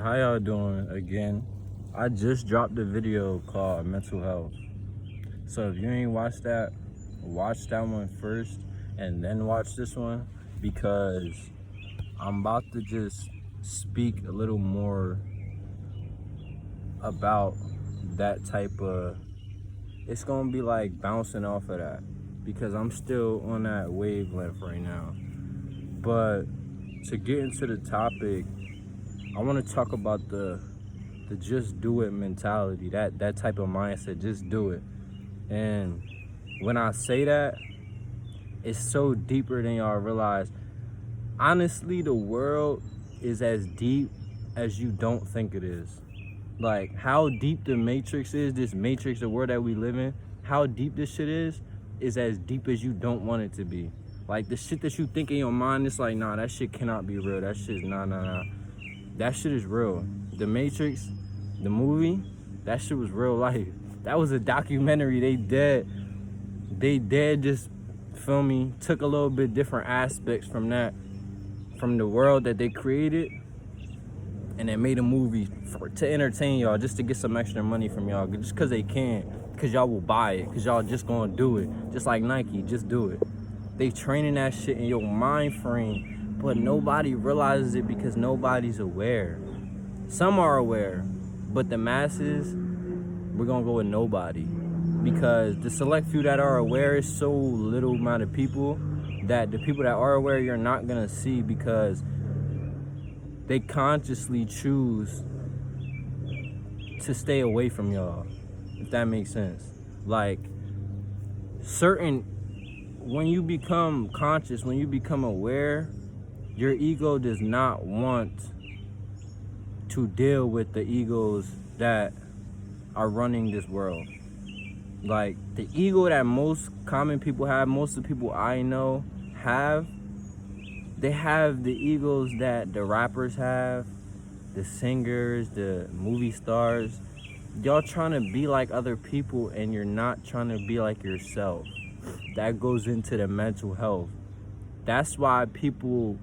how y'all doing again? I just dropped a video called Mental Health. So if you ain't watched that, watch that one first and then watch this one, because I'm about to just speak a little more about that type of, it's gonna be like bouncing off of that, because I'm still on that wavelength right now. But to get into the topic, I want to talk about the just do it mentality, that type of mindset, just do it. And when I say that, it's so deeper than y'all realize. Honestly, the world is as deep as you don't think it is. Like how deep the matrix is, this matrix, the world that we live in, how deep this shit is as deep as you don't want it to be. Like the shit that you think in your mind, it's like, nah, that shit cannot be real. That shit's nah. That shit is real. The Matrix, the movie, that shit was real life. That was a documentary. They did just, feel me, took a little bit different aspects from that, from the world that they created, and they made a movie to entertain y'all, just to get some extra money from y'all, just because they can, because y'all will buy it, because y'all just gonna do it. Just like Nike, just do it. They training that shit in your mind frame, but nobody realizes it because nobody's aware. Some are aware, but the masses, we're gonna go with nobody, because the select few that are aware is so little amount of people that the people that are aware you're not gonna see, because they consciously choose to stay away from y'all, if that makes sense. Like when you become conscious, when you become aware, your ego does not want to deal with the egos that are running this world. Like the ego that most common people have, most of the people I know have, they have the egos that the rappers have, the singers, the movie stars. Y'all trying to be like other people and you're not trying to be like yourself. That goes into the mental health. That's why people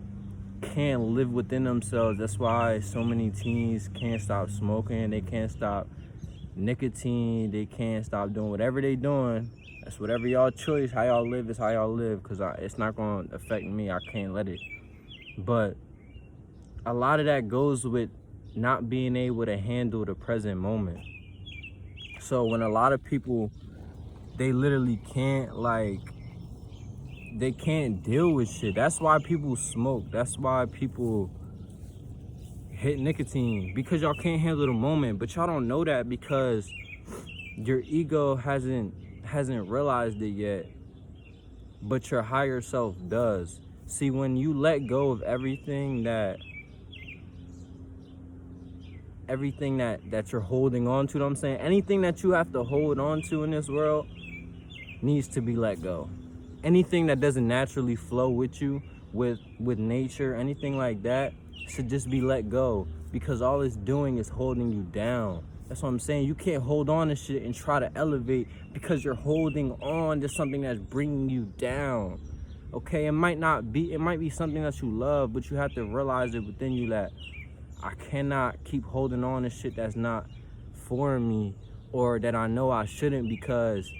can't live within themselves. That's why so many teens can't stop smoking. They can't stop nicotine. They can't stop doing whatever they doing. That's whatever y'all choice. How y'all live is how y'all live, because it's not going to affect me. I can't let it. But a lot of that goes with not being able to handle the present moment. So when a lot of people, they literally can't, they can't deal with shit. That's why people smoke. That's why people hit nicotine, because y'all can't handle the moment. But y'all don't know that because your ego hasn't realized it yet, but your higher self does. See, when you let go of everything that you're holding on to, you know what I'm saying? Anything that you have to hold on to in this world needs to be let go. Anything that doesn't naturally flow with you, with nature, anything like that, should just be let go, because all it's doing is holding you down. That's what I'm saying. You can't hold on to shit and try to elevate, because you're holding on to something that's bringing you down. Okay, it might be something that you love, but you have to realize it within you that I cannot keep holding on to shit that's not for me, or that I know I shouldn't, because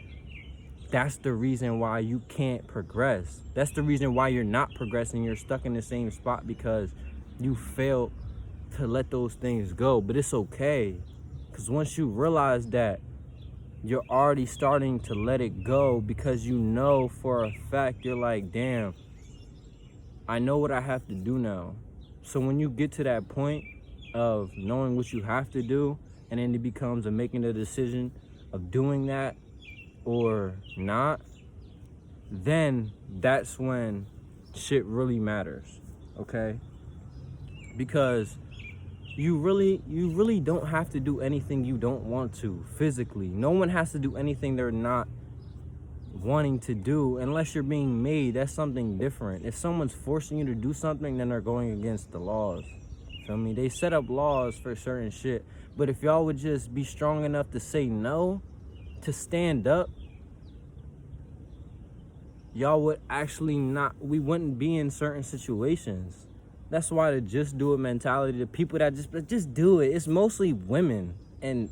that's the reason why you can't progress. That's the reason why you're not progressing. You're stuck in the same spot because you failed to let those things go. But it's okay, because once you realize that, you're already starting to let it go, because you know for a fact, you're like, damn, I know what I have to do now. So when you get to that point of knowing what you have to do, and then it becomes a making a decision of doing that or not, then that's when shit really matters, okay? Because you really don't have to do anything you don't want to physically. No one has to do anything they're not wanting to do unless you're being made. That's something different. If someone's forcing you to do something, then they're going against the laws. Feel me? They set up laws for certain shit. But if y'all would just be strong enough to say no, to stand up, y'all would actually not, we wouldn't be in certain situations. That's why the just do it mentality, the people that just do it, it's mostly women and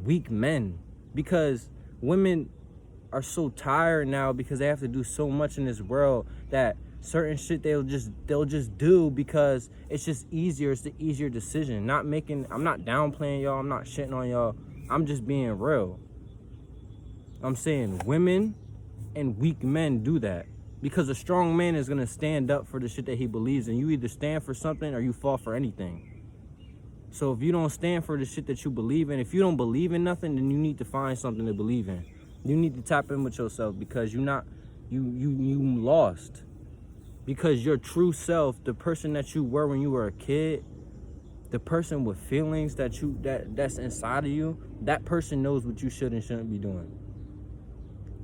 weak men, because women are so tired now because they have to do so much in this world that certain shit they'll just do because it's just easier. It's the easier decision. I'm not downplaying y'all, I'm not shitting on y'all, I'm just being real. I'm saying women and weak men do that because a strong man is gonna stand up for the shit that he believes in. You either stand for something or you fall for anything. So if you don't stand for the shit that you believe in, if you don't believe in nothing, then you need to find something to believe in. You need to tap in with yourself, because you lost. Because your true self, the person that you were when you were a kid, the person with feelings that's inside of you, that person knows what you should and shouldn't be doing.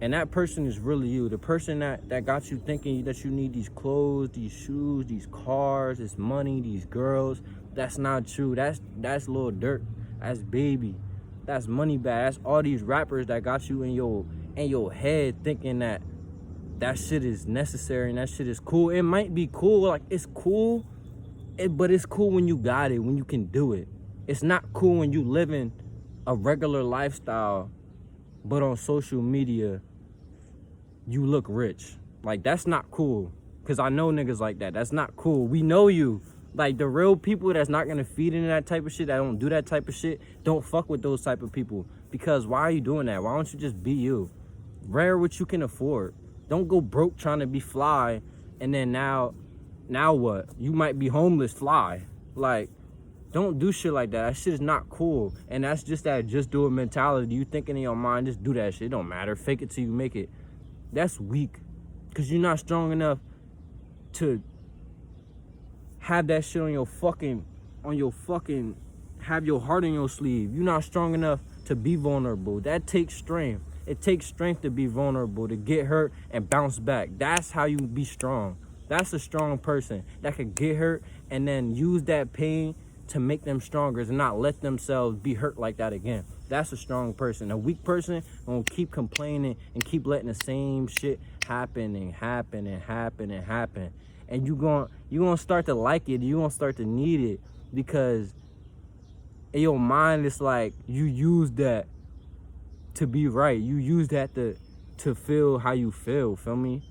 And that person is really you. The person that got you thinking that you need these clothes, these shoes, these cars, this money, these girls, that's not true. That's Lil Durk. That's Baby. That's Moneybagg. That's all these rappers that got you in your head thinking that shit is necessary and that shit is cool. It might be cool, like it's cool, but it's cool when you got it, when you can do it. It's not cool when you living a regular lifestyle, but on social media, you look rich. Like, that's not cool. Because I know niggas like that. That's not cool. We know you. Like, the real people that's not going to feed into that type of shit, that don't do that type of shit, don't fuck with those type of people. Because why are you doing that? Why don't you just be you? Rare what you can afford. Don't go broke trying to be fly, and then now what? You might be homeless fly. Like, don't do shit like that. That shit is not cool. And that's just that just do it mentality. You thinking in your mind, just do that shit. It don't matter. Fake it till you make it. That's weak. Because you're not strong enough to have that shit on your fucking, have your heart in your sleeve. You're not strong enough to be vulnerable. That takes strength. It takes strength to be vulnerable, to get hurt and bounce back. That's how you be strong. That's a strong person that could get hurt and then use that pain to make them stronger and not let themselves be hurt like that again. That's a strong person. A weak person gonna keep complaining and keep letting the same shit happen and happen and happen and happen. And you gonna start to like it. You gonna start to need it, because in your mind it's like you use that to be right. You use that to feel how you feel me?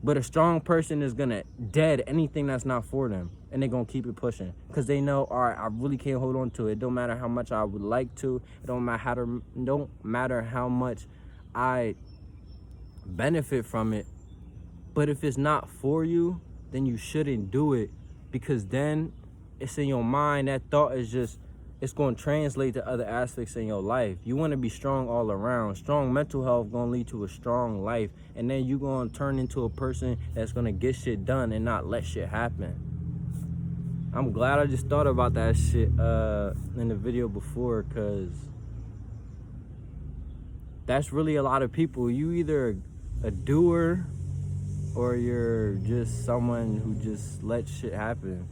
But a strong person is gonna dead anything that's not for them, and they're gonna keep it pushing because they know, all right, I really can't hold on to it. It don't matter how much I would like to. It don't matter how much I benefit from it. But if it's not for you, then you shouldn't do it, because then it's in your mind. That thought is just, it's going to translate to other aspects in your life. You want to be strong all around. Strong mental health going to lead to a strong life. And then you're going to turn into a person that's going to get shit done and not let shit happen. I'm glad I just thought about that shit in the video before, because that's really a lot of people. You either a doer or you're just someone who just lets shit happen.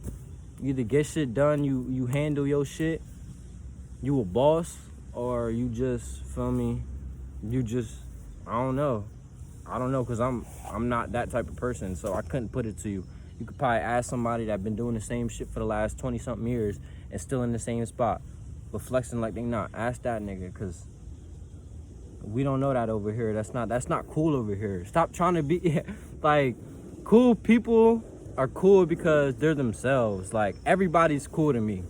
You either get shit done, you handle your shit, you a boss, or you just, feel me, you just, I don't know, because I'm not that type of person, so I couldn't put it to you. You could probably ask somebody that been doing the same shit for the last 20-something years and still in the same spot, but flexing like they not. Ask that nigga, because we don't know that over here. That's not cool over here. Stop trying to be, like, cool people are cool because they're themselves. Like, everybody's cool to me.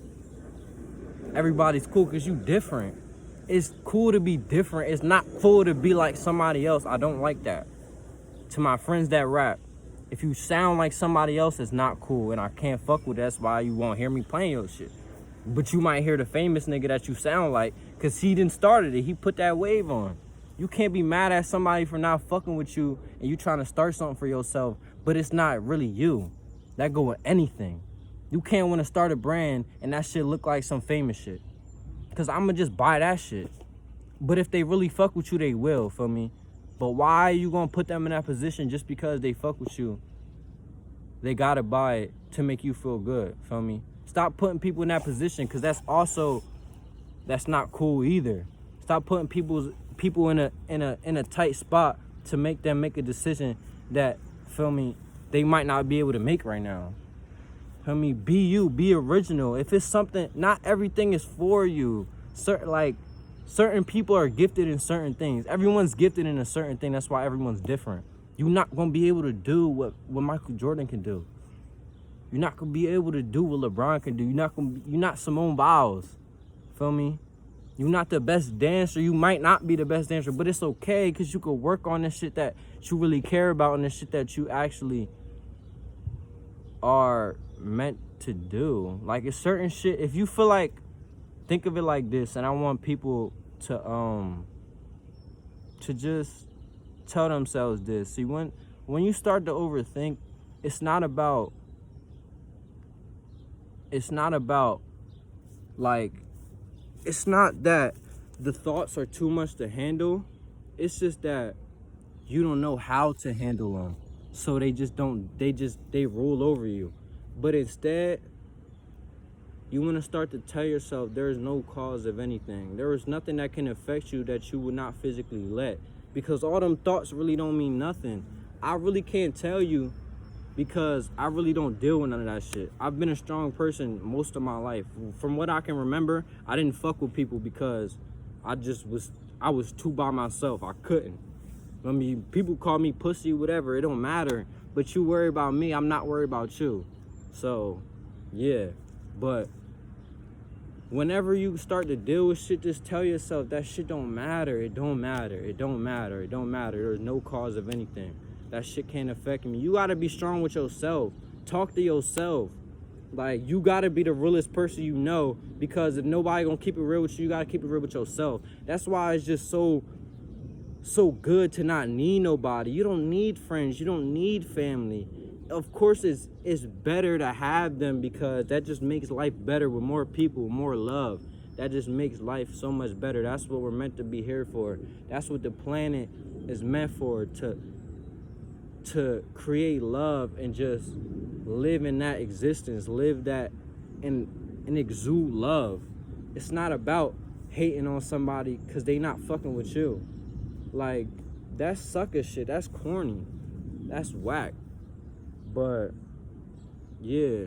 Everybody's cool because you different. It's cool to be different. It's not cool to be like somebody else. I don't like that. To my friends that rap, if you sound like somebody else, it's not cool, and I can't fuck with that. That's why you won't hear me playing your shit. But you might hear the famous nigga that you sound like, because he didn't started it. He put that wave on. You can't be mad at somebody for not fucking with you and you trying to start something for yourself, but it's not really you. That go with anything. You can't want to start a brand and that shit look like some famous shit, because I'm going to just buy that shit. But if they really fuck with you, they will, feel me? But why are you going to put them in that position just because they fuck with you? They got to buy it to make you feel good, feel me? Stop putting people in that position, because that's not cool either. Stop putting people in a tight spot to make them make a decision that, feel me, they might not be able to make right now. Feel me? Be you, be original. If it's something, not everything is for you. Certain people are gifted in certain things. Everyone's gifted in a certain thing. That's why everyone's different. You're not gonna be able to do what Michael Jordan can do. You're not gonna be able to do what LeBron can do. You're not Simone Biles. Feel me? You're not the best dancer. You might not be the best dancer, but it's okay because you could work on the shit that you really care about and the shit that you actually are meant to do. Like, it's certain shit. If you feel like, think of it like this, and I want people to just tell themselves this. See, when you start to overthink, it's not about like, it's not that the thoughts are too much to handle. It's just that you don't know how to handle them. So they rule over you. But instead, you want to start to tell yourself there is no cause of anything. There is nothing that can affect you that you would not physically let. Because all them thoughts really don't mean nothing. I really can't tell you because I really don't deal with none of that shit. I've been a strong person most of my life. From what I can remember, I didn't fuck with people because I was too by myself. I couldn't. I mean, people call me pussy, whatever. It don't matter. But you worry about me, I'm not worried about you. So, yeah. But whenever you start to deal with shit, just tell yourself that shit don't matter. It don't matter. It don't matter. It don't matter. There's no cause of anything. That shit can't affect me. You gotta be strong with yourself. Talk to yourself. Like, you gotta be the realest person you know, because if nobody gonna keep it real with you, you gotta keep it real with yourself. That's why it's just so good to not need nobody. You don't need friends. You don't need family. Of course, it's better to have them because that just makes life better with more people, more love. That just makes life so much better. That's what we're meant to be here for. That's what the planet is meant for, to create love and just live in that existence, live that and exude love. It's not about hating on somebody because they not fucking with you. Like, that's sucker shit. That's corny. That's whack. But yeah,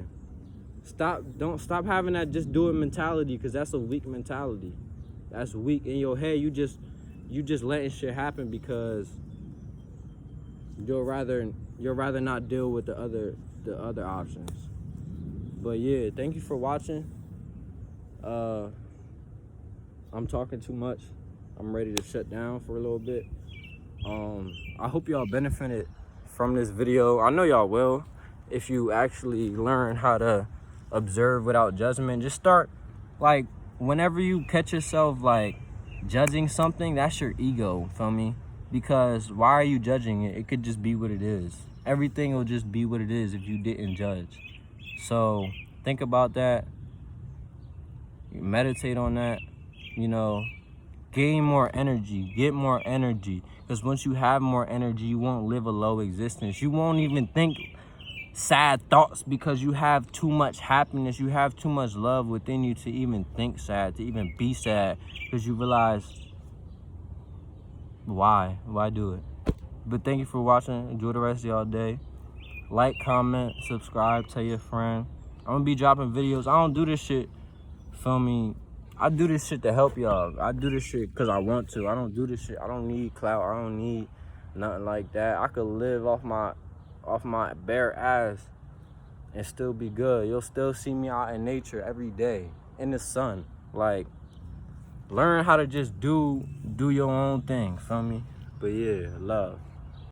don't stop having that just do it mentality, because that's a weak mentality. That's weak. In your head, you just letting shit happen because you'll rather not deal with the other options. But yeah, thank you for watching. I'm talking too much. I'm ready to shut down for a little bit. I hope y'all benefited from this video. I know y'all will if you actually learn how to observe without judgment. Just start, like, whenever you catch yourself like judging something, that's your ego, feel me? Because why are you judging it? It could just be what it is. Everything will just be what it is if you didn't judge. So think about that. Meditate on that. You know, gain more energy, get more energy. Because once you have more energy, you won't live a low existence. You won't even think sad thoughts because you have too much happiness. You have too much love within you to even think sad, to even be sad. Because you realize, why do it? But thank you for watching. Enjoy the rest of y'all day. Like, comment, subscribe, tell your friend. I'm gonna be dropping videos. I don't do this shit, feel me? I do this shit to help y'all. I do this shit because I want to. I don't do this shit. I don't need clout. I don't need nothing like that. I could live off my bare ass and still be good. You'll still see me out in nature every day in the sun. Like, learn how to just do your own thing, feel me? But yeah, love.